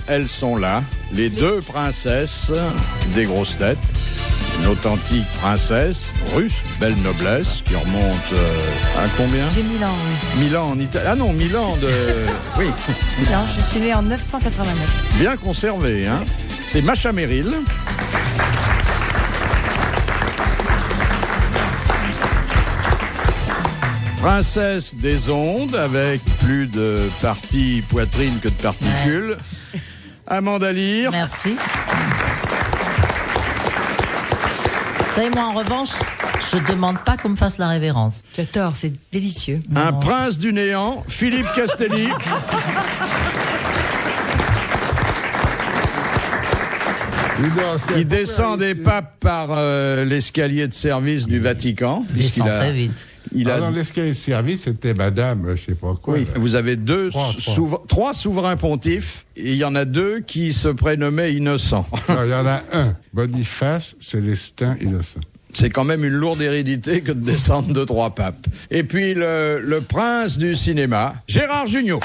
elles sont là, les deux princesses des grosses têtes. Une authentique princesse russe, belle noblesse, qui remonte à combien ? J'ai Milan, oui. Milan en Italie. Ah non, Milan de... Oui. Milan, je suis née en 989. Bien conservé, hein. C'est Masha Merrill. Princesse des ondes, avec plus de parties poitrine que de particules. Ouais. Amanda Lear. Merci. Vous savez, moi, en revanche, je demande pas qu'on me fasse la révérence. Tu as tort, c'est délicieux. Un prince du néant, Philippe Castelli. Il descend des papes par l'escalier de service du Vatican. Il descend très vite. Dans l'escalier de service, c'était madame, je sais pas quoi. Oui, vous avez trois souverains pontifes, et il y en a deux qui se prénommaient Innocents. Non, il y en a un, Boniface, Célestin, Innocent. C'est quand même une lourde hérédité que de descendre de trois papes. Et puis le prince du cinéma, Gérard Jugnot.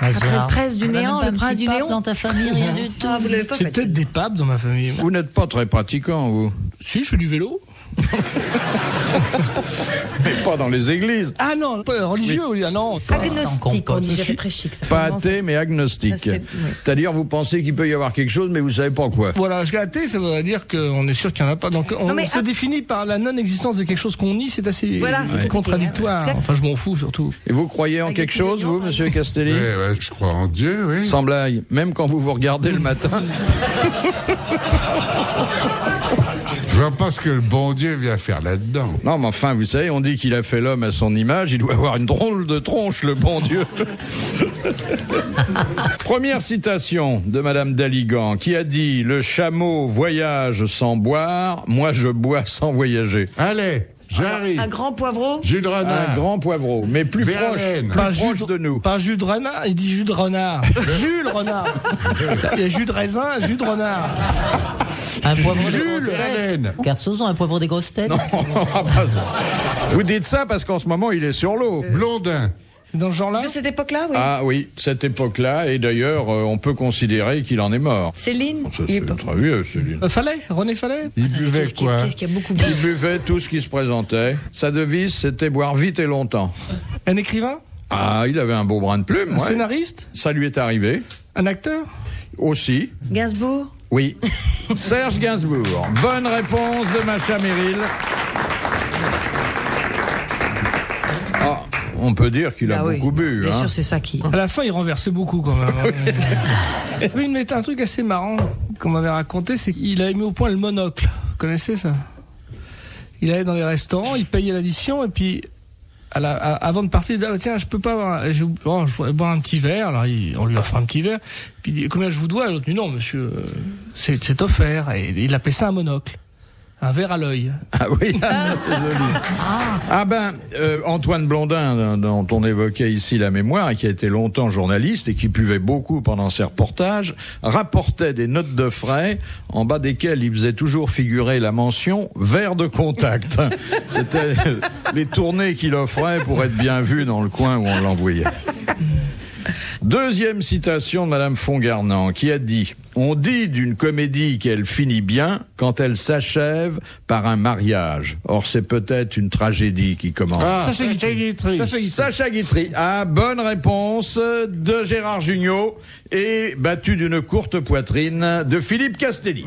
Après le prince du néant, le prince du néant. Dans ta famille, rien du tout. Vous l'avez pas fait. C'est peut-être des papes dans ma famille. Vous n'êtes pas très pratiquant, vous. Si, je fais du vélo. Mais pas dans les églises. Ah non, pas religieux, oui. Ah non. Agnostique, on dirait très chic. Ça. Pas athée, mais agnostique. C'est-à-dire, vous pensez qu'il peut y avoir quelque chose, mais vous savez pas quoi. Voilà, parce qu'athée, ça voudrait dire qu'on est sûr qu'il n'y en a pas. Donc, on se définit par la non-existence de quelque chose qu'on nie, c'est assez contradictoire. Enfin, je m'en fous, surtout. Et vous croyez en quelque chose, vous, monsieur Castelli ? Oui, je crois en Dieu, oui. Sans blague, même quand vous regardez le matin. Je vois pas ce que le bon Dieu vient faire là-dedans. Non, mais enfin, vous savez, on dit qu'il a fait l'homme à son image. Il doit avoir une drôle de tronche, le bon Dieu. Première citation de Madame Daligan, qui a dit « Le chameau voyage sans boire, moi je bois sans voyager ». Allez, j'arrive. Un grand poivreau. Jus de renard. Un grand poivreau, mais plus proche de nous. Pas jus de renard, il dit jus de renard. Jules Renard. Il y a jus de raisin, jus de renard. Un poivreau des grosses têtes. Kersozon, un poivreau des grosses têtes. Non, pas ça. Vous dites ça parce qu'en ce moment, il est sur l'eau. Blondin. C'est dans ce genre-là ? De cette époque-là, oui. Ah oui, cette époque-là, et d'ailleurs, on peut considérer qu'il en est mort. Céline. C'est très vieux, Céline. Fallet, René Fallet. Il buvait quoi ? Qu'est-ce qu'il y a beaucoup Il buvait tout ce qui se présentait. Sa devise, c'était boire vite et longtemps. Un écrivain ? Ah, il avait un beau brin de plume. Un scénariste ? Ça lui est arrivé. Un acteur ? Aussi. Gainsbourg. Oui. Serge Gainsbourg. Bonne réponse de Masha Merrill. Ah, on peut dire qu'il a beaucoup bu. Bien sûr, c'est ça qui... À la fin, il renversait beaucoup quand même. Oui, mais un truc assez marrant qu'on m'avait raconté, c'est qu'il avait mis au point le monocle. Vous connaissez ça ? Il allait dans les restaurants, il payait l'addition, et puis... avant de partir, il dit, tiens, je peux pas avoir, je voudrais boire un petit verre. Alors, on lui offre un petit verre. Puis il dit, combien je vous dois? Et l'autre dit, non, monsieur, c'est offert. Et il appelait ça un monocle. Un verre à l'œil. Ah oui, c'est joli. Ah ben, Antoine Blondin, dont on évoquait ici la mémoire, et qui a été longtemps journaliste et qui buvait beaucoup pendant ses reportages, rapportait des notes de frais en bas desquelles il faisait toujours figurer la mention « verre de contact ». C'était les tournées qu'il offrait pour être bien vu dans le coin où on l'envoyait. Deuxième citation de Madame Fongarnant, qui a dit « On dit d'une comédie qu'elle finit bien quand elle s'achève par un mariage. Or, c'est peut-être une tragédie qui commence. » Sacha Guitry. Ah, bonne réponse de Gérard Jugnot et battu d'une courte poitrine de Philippe Castelli.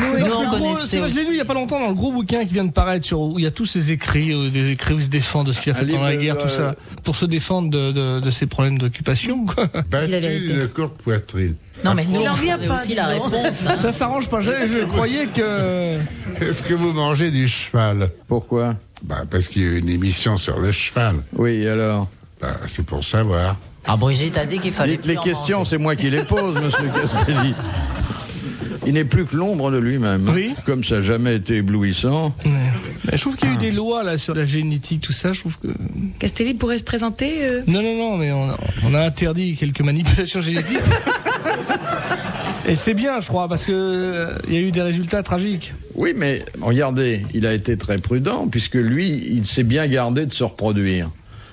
Je l'ai lu il n'y a pas longtemps dans le gros bouquin qui vient de paraître où il y a tous ces écrits, des écrits où il se défend de ce qu'il a fait pendant la guerre, tout ça, pour se défendre de ses problèmes d'occupation. Battu d'une courte poitrine. Non mais nous, il en vient on pas aussi la réponse. Hein. Ça s'arrange pas. Je croyais que... Est-ce que vous mangez du cheval? Pourquoi? Parce qu'il y a une émission sur le cheval. Oui, alors? C'est pour savoir. Ah, Brigitte a dit qu'il fallait Les questions, c'est moi qui les pose, monsieur Castelli. Il n'est plus que l'ombre de lui-même. Oui. Comme ça n'a jamais été éblouissant. Ouais. Je trouve qu'il y a eu des lois là sur la génétique, tout ça. Je trouve que Castelli pourrait se présenter. Non, mais on a interdit quelques manipulations génétiques. Et c'est bien, je crois, parce que il y a eu des résultats tragiques. Oui, mais regardez, il a été très prudent, puisque lui, il s'est bien gardé de se reproduire.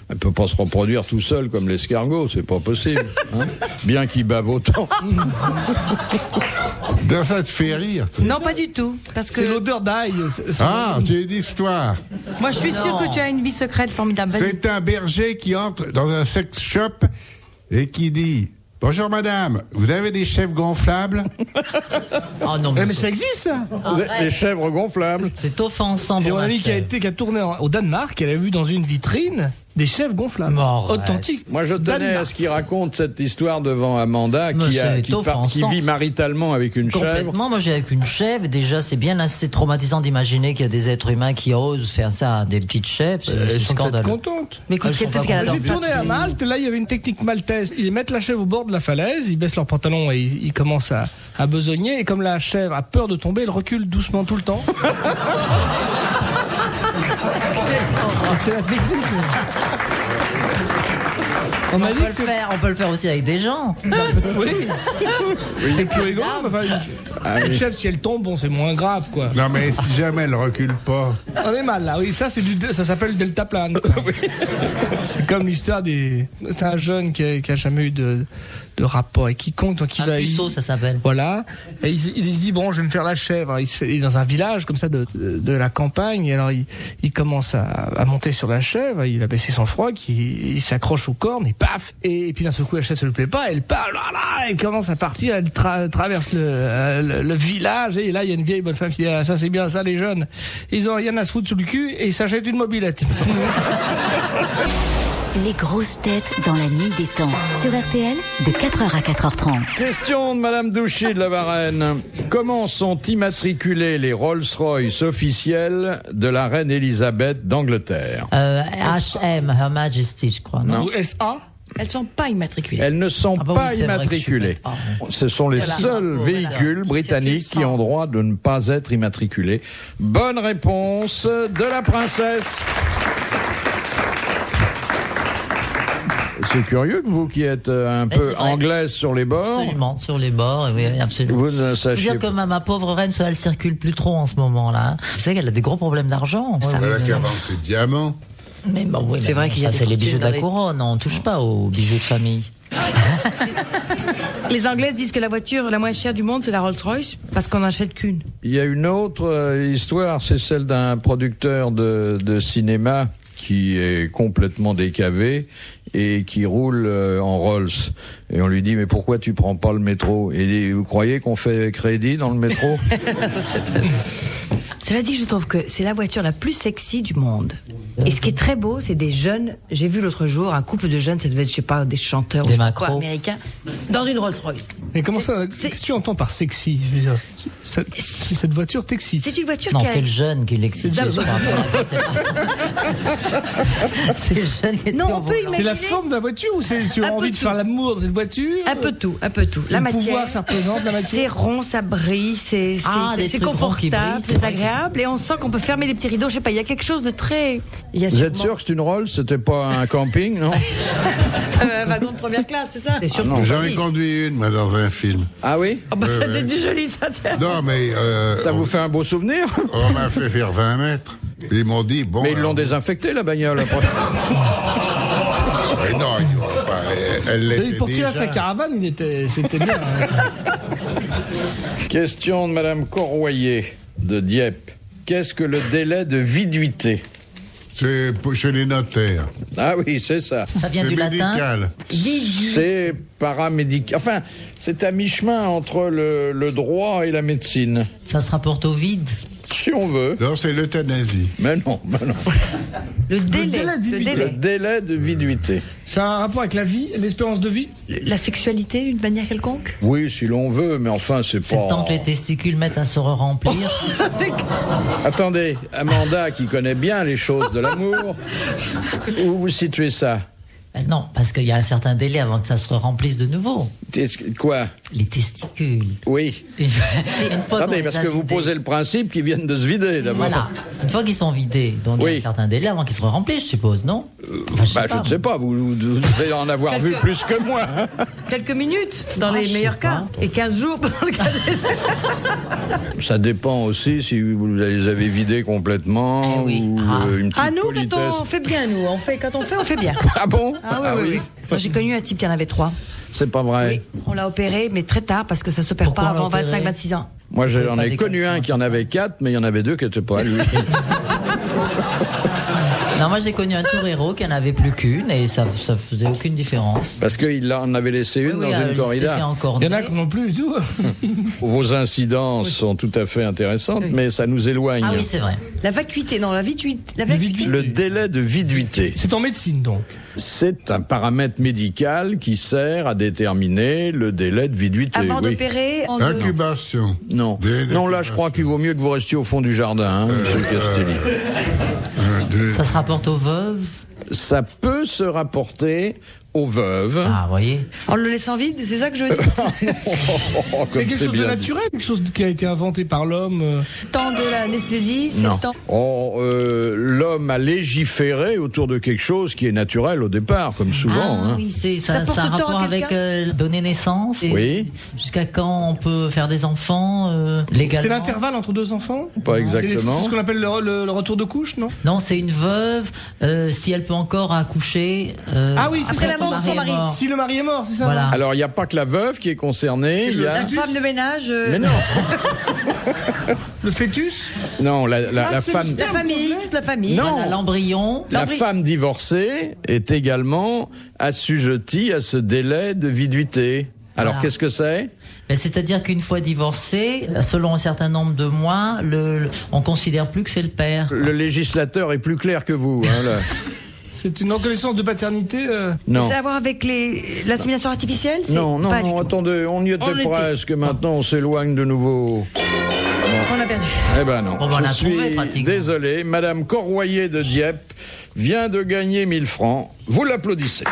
Elle ne peut pas se reproduire tout seul comme l'escargot, c'est pas possible. Hein, bien qu'il bave autant. Ça te fait rire. Non, pas du tout. Parce C'est que l'odeur d'ail. Ah, j'ai une histoire. moi, je suis sûre que tu as une vie secrète formidable. Vas-y. C'est un berger qui entre dans un sex shop et qui dit « Bonjour madame, vous avez des chèvres gonflables ?» Oh non, Mais ça existe, ça. Les chèvres gonflables. c'est offensant J'ai pour mon ma ami qui a chèvre. tourné au Danemark, elle a vu dans une vitrine des chèvres gonflables. Bon, authentiques. Moi, je tenais Danemark. à ce qu'il raconte cette histoire devant Amanda, Mais c'est qui offensant. vit maritalement avec une chèvre. Complètement, moi j'ai avec une chèvre, déjà c'est bien assez traumatisant d'imaginer qu'il y a des êtres humains qui osent faire ça à des petites chèvres, c'est Elles sont peut-être scandaleux. contentes. Mais écoute, Elles sont peut-être pas qu'elle adore J'ai ça. tourné à Malte, là il y avait une technique maltaise. Ils mettent la chèvre au bord de la falaise, ils baissent leurs pantalons et ils commencent à besogner. Et comme la chèvre a peur de tomber, elle recule doucement tout le temps. C'est la technique. On m'a dit que c'est... On peut le faire aussi avec des gens. Oui. C'est plus rigolo. Mais enfin, une chèvre, si elle tombe, bon, c'est moins grave, quoi. Non, mais si jamais elle recule pas. On est mal, là. Oui, ça s'appelle le deltaplane. C'est comme l'histoire c'est un jeune qui a jamais eu de rapport avec quiconque, donc il Un va... puceau, ça s'appelle. Voilà. Et il se dit, bon, je vais me faire la chèvre. Il est dans un village, comme ça, de la campagne. Et alors, il commence à monter sur la chèvre. Il a baissé son froc. Il s'accroche aux cornes et paf! Et puis, d'un seul coup, la chèvre, ça lui plaît pas. Elle part, là, elle commence à partir. Elle traverse le village. Et là, il y a une vieille bonne femme qui dit, ah, ça, c'est bien, ça, les jeunes. Ils ont rien à se foutre sous le cul et ils s'achètent une mobilette. Les grosses têtes dans la nuit des temps. Sur RTL, de 4h à 4h30. Question de Madame Douchy de la Varenne. Comment sont immatriculés les Rolls-Royce officiels de la reine Elisabeth d'Angleterre? HM, Her Majesty, je crois. Non. Ou SA? Elles sont pas immatriculées. Elles ne sont Ah bah pas oui, c'est vrai que je suis immatriculées. bête. Ah, Ce sont les Voilà. seuls véhicules britanniques qui ont droit de ne pas être immatriculés. Bonne réponse de la princesse. C'est curieux que vous qui êtes un peu c'est vrai. anglaise sur les bords, Absolument, sur les bords, oui, absolument. vous ne Je veux sachiez dire que ma pauvre reine, ça, elle circule plus trop en ce moment-là. Vous savez qu'elle a des gros problèmes d'argent. Ça. Voilà qu'avant, c'est diamant. Mais bon, oui, C'est mais vrai bon, qu'il y a ça, des c'est les fortunes bijoux de dans la les- couronne. On touche pas aux bijoux de famille. Les Anglaises disent que la voiture la moins chère du monde, c'est la Rolls-Royce, parce qu'on n'achète qu'une. Il y a une autre histoire, c'est celle d'un producteur de cinéma qui est complètement décavé et qui roule en Rolls. Et on lui dit, mais pourquoi tu prends pas le métro? Et il dit, vous croyez qu'on fait crédit dans le métro? Cela dit, je trouve que c'est la voiture la plus sexy du monde. Et ce qui est très beau, c'est des jeunes. J'ai vu l'autre jour un couple de jeunes, ça devait être, je sais pas, des chanteurs Des ou je sais pas quoi, macros. américains, dans une Rolls-Royce. Mais comment ça, qu'est-ce que tu entends par sexy? Je veux dire, cette voiture t'excite. C'est une voiture Non, qui a... c'est le jeune qui l'excite. C'est je crois. C'est le jeune qui est Non, trop on peut beau. imaginer- C'est la forme de la voiture ou c'est tu as Un envie peu de tout. faire l'amour dans cette voiture? Un peu tout, un peu tout. C'est La le matière, pouvoir que ça représente, la matière. c'est rond, ça brille, c'est des trucs ronds qui confortable, brillent, c'est c'est vrai. agréable, et on sent qu'on peut fermer les petits rideaux. Je sais pas, il y a quelque chose de très. Il y a Vous êtes sûrement- sûr que c'est une Rolls? C'était pas un camping, non? Un wagon de première classe, c'est ça? C'est sûr. J'en ai conduit une, moi, dans un film. Ah oui? Oh, bah, Ouais, ça ouais. c'est du joli, ça. tiens. Non, mais Ça vous fait un beau souvenir? on m'a fait faire 20 mètres. Ils m'ont dit, bon... Mais ils l'ont alors- désinfecté, la bagnole, après. Ouais, non, ils vont pas. Elle l'était Pour tirer déjà. sa caravane, c'était bien. Question de Madame Corroyer de Dieppe. Qu'est-ce que le délai de viduité? C'est chez les notaires. Ah oui, c'est ça. Ça vient C'est du latin. médical. C'est paramédical. Enfin, c'est à mi-chemin entre le droit et la médecine. Ça se rapporte au vide. Si on veut. Non, c'est l'euthanasie. Mais non, mais non. Le délai. délai du Le vide. Le délai. délai de viduité. Ça a un rapport avec la vie, l'espérance de vie? La sexualité d'une manière quelconque. Oui, si l'on veut, mais enfin, c'est C'est pas... le temps que les testicules mettent à se remplir. Ça, c'est... Attendez, Amanda, qui connaît bien les choses de l'amour, où vous situez ça? Non, parce qu'il y a un certain délai avant que ça se remplisse de nouveau. Quoi? Les testicules. Oui. Une fois Attendez, qu'on parce les a que vous vidés. posez le principe qu'ils viennent de se vider d'abord. Voilà. Une fois qu'ils sont vidés, donc il y a Oui. un certain délai avant qu'ils se remplissent, je suppose, non? Enfin, Je ne sais pas, vous devez en avoir vu plus que moi. Hein. Quelques minutes, dans les je meilleurs sais cas. pas. Et 15 jours dans le cas des... Ça dépend aussi si vous les avez vidés complètement Eh oui. ou une petite Ah, nous, politesse. quand on fait bien, nous. Quand on fait bien. Ah bon? Ah oui. Moi, j'ai connu un type qui en avait 3. C'est pas vrai. Oui, on l'a opéré, mais très tard, parce que ça s'opère Pourquoi pas on l'a avant opéré 25-26 ans. Moi, j'en Pas ai des connu comme un ça, qui en avait 4, mais il y en avait 2 qui n'étaient pas lui. Non, moi j'ai connu un torero qui en avait plus qu'une et ça faisait aucune différence. Parce qu'il en avait laissé une dans une il s'était fait corrida. encore Il y en a qui n'ont plus du tout. Vos incidences sont tout à fait intéressantes, mais ça nous éloigne. Ah oui, c'est vrai. La vacuité, non, la vituité. Le délai de viduité. C'est en médecine, donc. C'est un paramètre médical qui sert à déterminer le délai de viduité. Avant oui. d'opérer, Incubation. Non. Non, là, je crois qu'il vaut mieux que vous restiez au fond du jardin, hein, monsieur Castelli. Ça se rapporte aux veuves. Ça peut se rapporter aux veuves. Ah, vous voyez. en le laissant vide, c'est ça que je veux dire. Oh, C'est comme quelque chose de bien dit. naturel, quelque chose qui a été inventé par l'homme. Temps de l'anesthésie, c'est Non. le temps. Oh, l'homme a légiféré autour de quelque chose qui est naturel au départ, comme souvent. Ah hein. oui, Ça ça porte a un temps à rapport avec quelqu'un donner naissance. Et Oui. Jusqu'à quand on peut faire des enfants légalement. C'est l'intervalle entre 2 enfants. Pas exactement. C'est ce qu'on appelle le retour de couche, non? Non, c'est une veuve si elle peut encore accoucher. Ah oui, c'est après ça, la mort de son mari. est mort. Si le mari est mort, c'est ça. Voilà. non Alors, il n'y a pas que la veuve qui est concernée. Il y a... La femme de ménage. Mais non, Le fœtus. non, la c'est femme... La famille, toute la famille. Non. Voilà, l'embryon. La femme divorcée est également assujettie à ce délai de viduité. Alors, Voilà. qu'est-ce que c'est? Ben, c'est-à-dire qu'une fois divorcé, selon un certain nombre de mois, on considère plus que c'est le père. Le législateur est plus clair que vous. Hein, là. C'est une reconnaissance de paternité. Non. C'est à voir avec l'insémination artificielle. c'est Non, pas du tout. attendez, on y On était l'était. presque, maintenant on s'éloigne de nouveau. On a perdu. Eh ben non. Bon, ben, on Je l'a suis trouvé, pratiquement. désolé, Madame Corroyer de Dieppe vient de gagner 1000 francs. Vous l'applaudissez.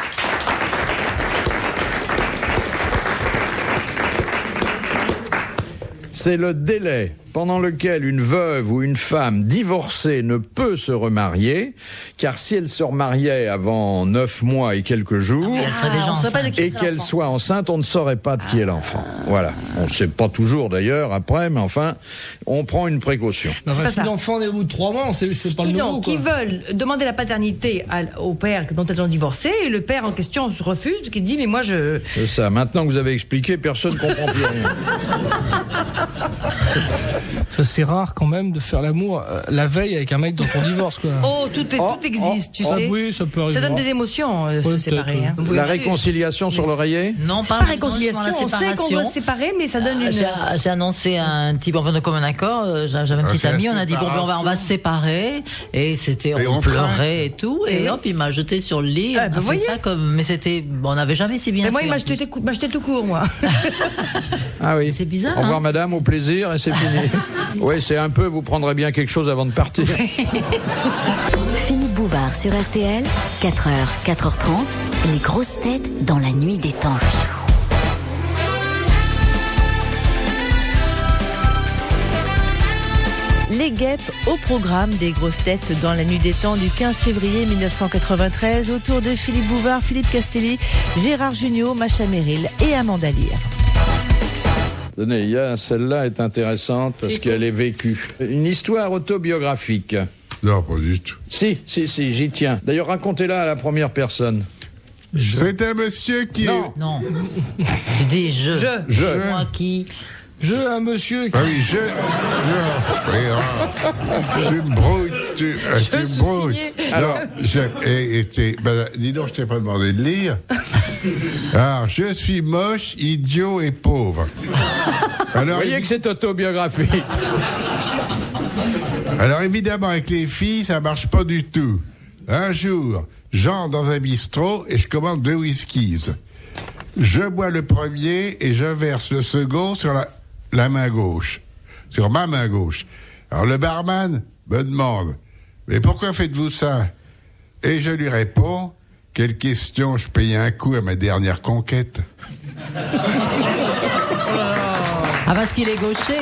C'est le délai pendant lequel une veuve ou une femme divorcée ne peut se remarier, car si elle se remariait avant 9 mois et quelques jours, Elle serait déjà on sait pas de enceinte. qui et sera qu'elle l'enfant. soit enceinte, on ne saurait pas de qui est l'enfant. Voilà. On ne sait pas toujours d'ailleurs après, mais enfin, on prend une précaution. Enfin, pas si ça. l'enfant est au bout de 3 mois, c'est pas le Qui, nouveau. non, qui Quoi. veulent demander la paternité au père dont elles ont divorcé, et le père en question se refuse, parce qu'il dit, mais moi je... C'est ça. Maintenant que vous avez expliqué, personne ne comprend plus rien. C'est rare quand même de faire l'amour la veille avec un mec dont on divorce. Quoi. Oh, tout existe, tu Ah sais. oui, ça peut arriver. Ça donne des émotions, se Peut-être, séparer. Hein. La réconciliation sur l'oreiller? Non, Pas pas réconciliation, la on sait qu'on séparation. doit se séparer, mais ça donne une... J'ai annoncé un type, enfin de commun accord, j'avais un petit c'est la ami, on a dit bon ben, on va se séparer, et c'était, Et on on pleurait et tout, et hop, il m'a jeté sur le lit, Ah, on a bah, fait voyez. ça comme, mais c'était, bon, on n'avait jamais si bien Mais moi, fait. il en m'a jeté tout court, moi. Ah oui. C'est bizarre, Au revoir hein. madame, au plaisir, et c'est fini. Oui, c'est un peu, vous prendrez bien quelque chose avant de partir. Philippe Bouvard sur RTL, 4h, 4h30, les grosses têtes dans la nuit des temps. Les guêpes au programme des grosses têtes dans la nuit des temps du 15 février 1993 autour de Philippe Bouvard, Philippe Castelli, Gérard Jugnot, Macha Merrill et Amanda Lear. Tenez, celle-là est intéressante parce qu'elle est vécue. Une histoire autobiographique. Non, pas du tout. Si, j'y tiens. D'ailleurs, racontez-la à la première personne. C'est un monsieur qui Non. Non. Tu dis je. Moi qui. Un monsieur Ah oui, tu me brouilles, tu me brouilles. Alors, dis donc, je t'ai pas demandé de lire. Alors, je suis moche, idiot et pauvre. vous Alors, voyez que c'est autobiographique. alors, évidemment, avec les filles, ça marche pas du tout. Un jour, j'entre dans un bistrot et je commande 2 whiskies. Je bois le premier et je verse le second sur la main gauche. Sur ma main gauche. Alors, le barman me demande, mais pourquoi faites-vous ça? Et je lui réponds, Quelle question, je payais un coup à ma dernière conquête. Ah, parce qu'il est gaucher.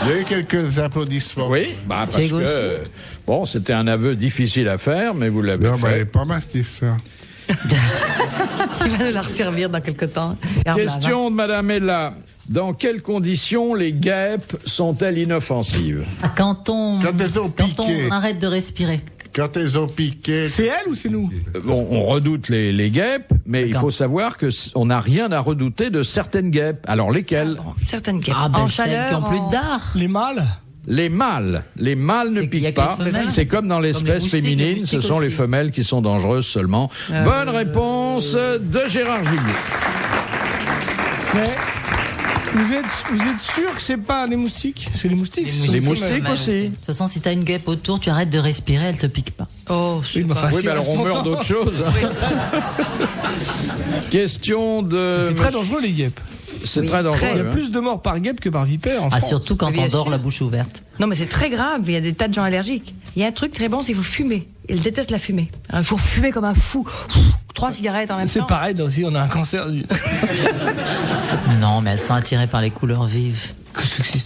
Il y a eu quelques applaudissements. Oui, parce C'est gauche. que bon, c'était un aveu difficile à faire, mais vous l'avez Non, mais elle fait. est pas mal, cette histoire. Il va nous la resservir dans quelque temps. Garde-la, Question de Madame Ella. Dans quelles conditions les guêpes sont-elles inoffensives? Ah, quand on arrête de respirer. Quand elles ont piqué... C'est elle ou c'est nous? Bon, on redoute les guêpes, mais il faut savoir que on n'a rien à redouter de certaines guêpes. Alors lesquelles? va. Certaines guêpes. Ah, ben, en celles chaleur, qui ont plus en- de dard. Les mâles? Les mâles ne C'est qu'il y a piquent que pas. les femelles. C'est comme dans l'espèce moustiques, les féminine, ce moustiques sont les aussi. femelles qui sont dangereuses seulement. Bonne réponse de Gérard Jugnot. Mais vous êtes sûr que c'est pas les moustiques? C'est les moustiques. Les sont moustiques femelles. aussi. De toute façon, si t'as une guêpe autour, tu arrêtes de respirer, elle te pique pas. Oh, je sais Oui, mais pas. enfin, Oui, si mais alors reste on meurt longtemps. d'autre chose. Question de... C'est très dangereux, les guêpes. C'est très dangereux. Il y a hein. plus de morts par guêpe que par vipère en Ah, France. surtout quand Bien on dort sûr. la bouche ouverte. Non, mais c'est très grave. Il y a des tas de gens allergiques. Il y a un truc très bon, c'est qu'il faut fumer. Ils détestent la fumée. Alors, il faut fumer comme un fou. 3 cigarettes en même temps. C'est pareil, là aussi, on a un cancer du... Non, mais elles sont attirées par les couleurs vives.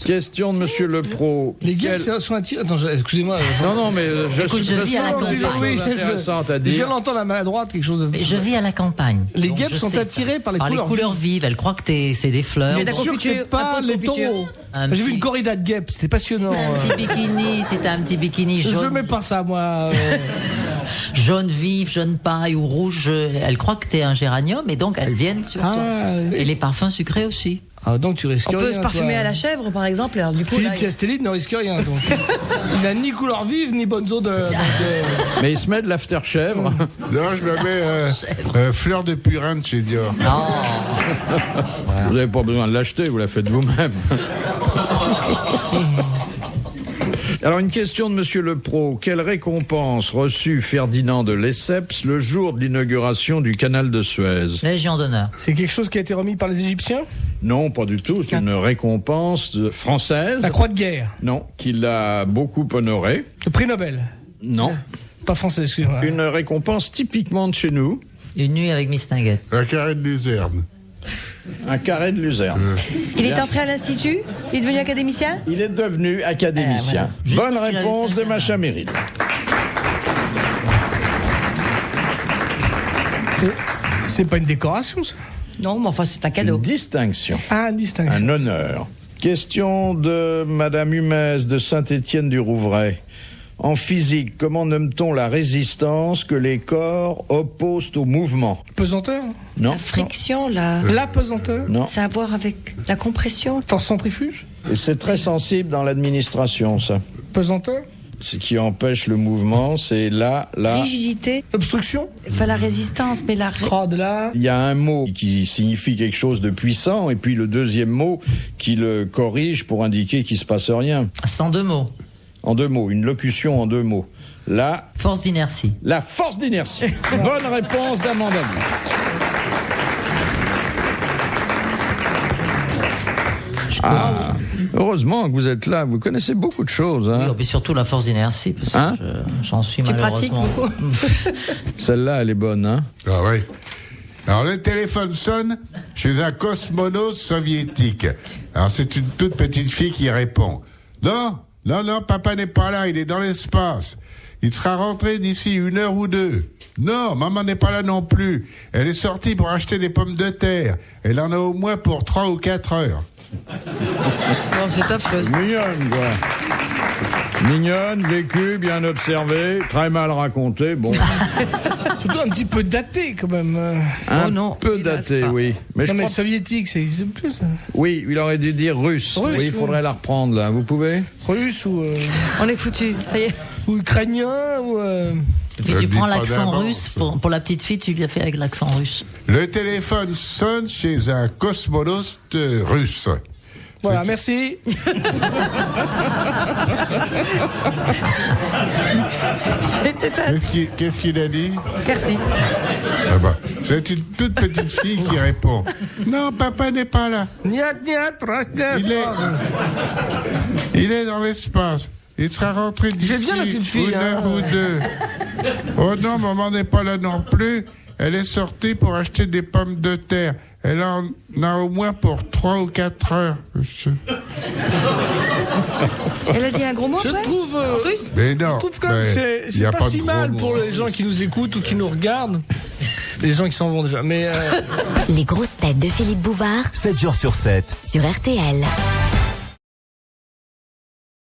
Question de Monsieur Lepro. Les guêpes Quel- sont attirées... Attends, excusez-moi. Non, mais Écoute, je vis à la sens que campagne. des choses Oui, intéressantes à je viens dire. d'entendre à ma droite quelque chose de... Mais je vis à la campagne. Les Donc guêpes je sont sais ça. attirées par les couleurs vives. Elles croient que c'est des fleurs. Mais Je suis sûr que c'est confiture, pas un pot de les confiture. taureaux. Un J'ai vu petit- une corrida de guêpes, c'était passionnant. Un petit bikini, si t'as un petit bikini Je jaune, mets pas ça, moi. jaune vif, jaune paille ou rouge, elles croient que t'es un géranium et donc elles viennent sur toi. Et les parfums sucrés aussi. Ah, donc tu risques On rien. peut se parfumer toi. à la chèvre, par exemple. Alors, du coup, Philippe là, Castelli ne risque rien, donc. Il n'a ni couleur vive, ni bonnes odeurs. donc, Mais il se met de l'after-chèvre. Non, je me mets fleur de purin de chez Dior. Non. Vous n'avez pas besoin de l'acheter, vous la faites vous-même. Alors, une question de Monsieur Lepro. Quelle récompense reçut Ferdinand de Lesseps le jour de l'inauguration du canal de Suez? Légion d'honneur. C'est quelque chose qui a été remis par les Égyptiens? Non, pas du tout. C'est une récompense française. La croix de guerre. Non, qui l'a beaucoup honoré. Le prix Nobel. Non. Pas français, excusez-moi. Une récompense typiquement de chez nous. Une nuit avec Miss Tinguette. Un carré de luzerne. Un carré de luzerne. il est entré à l'Institut. Il est devenu académicien. Il est devenu académicien. Voilà. Bonne Juste qu'il réponse avait de fait un Macha Meryl. C'est pas une décoration, ça? Non, mais enfin, c'est un Une cadeau. distinction. Ah, une distinction. Un honneur. Question de Madame Humez de Saint-Étienne-du-Rouvray. En physique, comment nomme-t-on la résistance que les corps opposent au mouvement? Pesanteur? Non. La friction, là, La pesanteur? Non. ça a à voir avec la compression. Force centrifuge? Et c'est très sensible dans l'administration, ça. Pesanteur? Ce qui empêche le mouvement, c'est là. Rigidité. Obstruction? Enfin, la résistance, mais la... Ah, de là. Il y a un mot qui signifie quelque chose de puissant, et puis le deuxième mot qui le corrige pour indiquer qu'il se passe rien. C'est en 2 mots. En 2 mots, une locution en 2 mots. Là, Force d'inertie. la force d'inertie. Bonne réponse d'Amanda. Heureusement que vous êtes là, vous connaissez beaucoup de choses. Oui, Hein. mais surtout la force d'inertie, parce que Hein j'en suis Tu pratiques malheureusement. beaucoup. Celle-là, elle est bonne. Hein. Ah oui. Alors le téléphone sonne chez un cosmonaute soviétique. Alors c'est une toute petite fille qui répond. Non, papa n'est pas là, il est dans l'espace. Il sera rentré d'ici 1 heure ou 2. Non, maman n'est pas là non plus. Elle est sortie pour acheter des pommes de terre. Elle en a au moins pour 3 ou 4 heures. Non, c'est affreux. Mignonne, quoi. Mignonne, vécue, bien observée, très mal racontée. Bon, Surtout un petit peu daté, quand même. un Oh non, peu hélas daté, pas. oui. Mais je Non, mais crois- soviétique, ça existe plus. Ça. Oui, il aurait dû dire russe. Russe, Oui, il oui. faudrait la reprendre, là. Vous pouvez? Russe ou On est foutu. Ça y est. ukrainien ou. Et puis Je tu le dis prends pas l'accent d'avance. russe, pour la petite fille, tu lui as fait avec l'accent russe. Le téléphone sonne chez un cosmonaute russe. Voilà, merci. C'était un... Qu'est-ce qu'il a dit? Merci. Ah bah, c'est une toute petite fille qui répond. Non, papa n'est pas là. Niat, niat, Il est dans l'espace. Il sera rentré d'ici fait bien, la petite fille, une heure ou deux. Oh non, maman n'est pas là non plus. Elle est sortie pour acheter des pommes de terre. Elle en a au moins pour 3 ou 4 heures. Elle a dit un gros mot Je après trouve, russe. Mais non, je trouve quand même que y a c'est pas de si gros mal mots, pour hein. les gens qui nous écoutent ou qui nous regardent. Les gens qui s'en vont déjà. Mais Les grosses têtes de Philippe Bouvard 7 jours sur 7. sur RTL.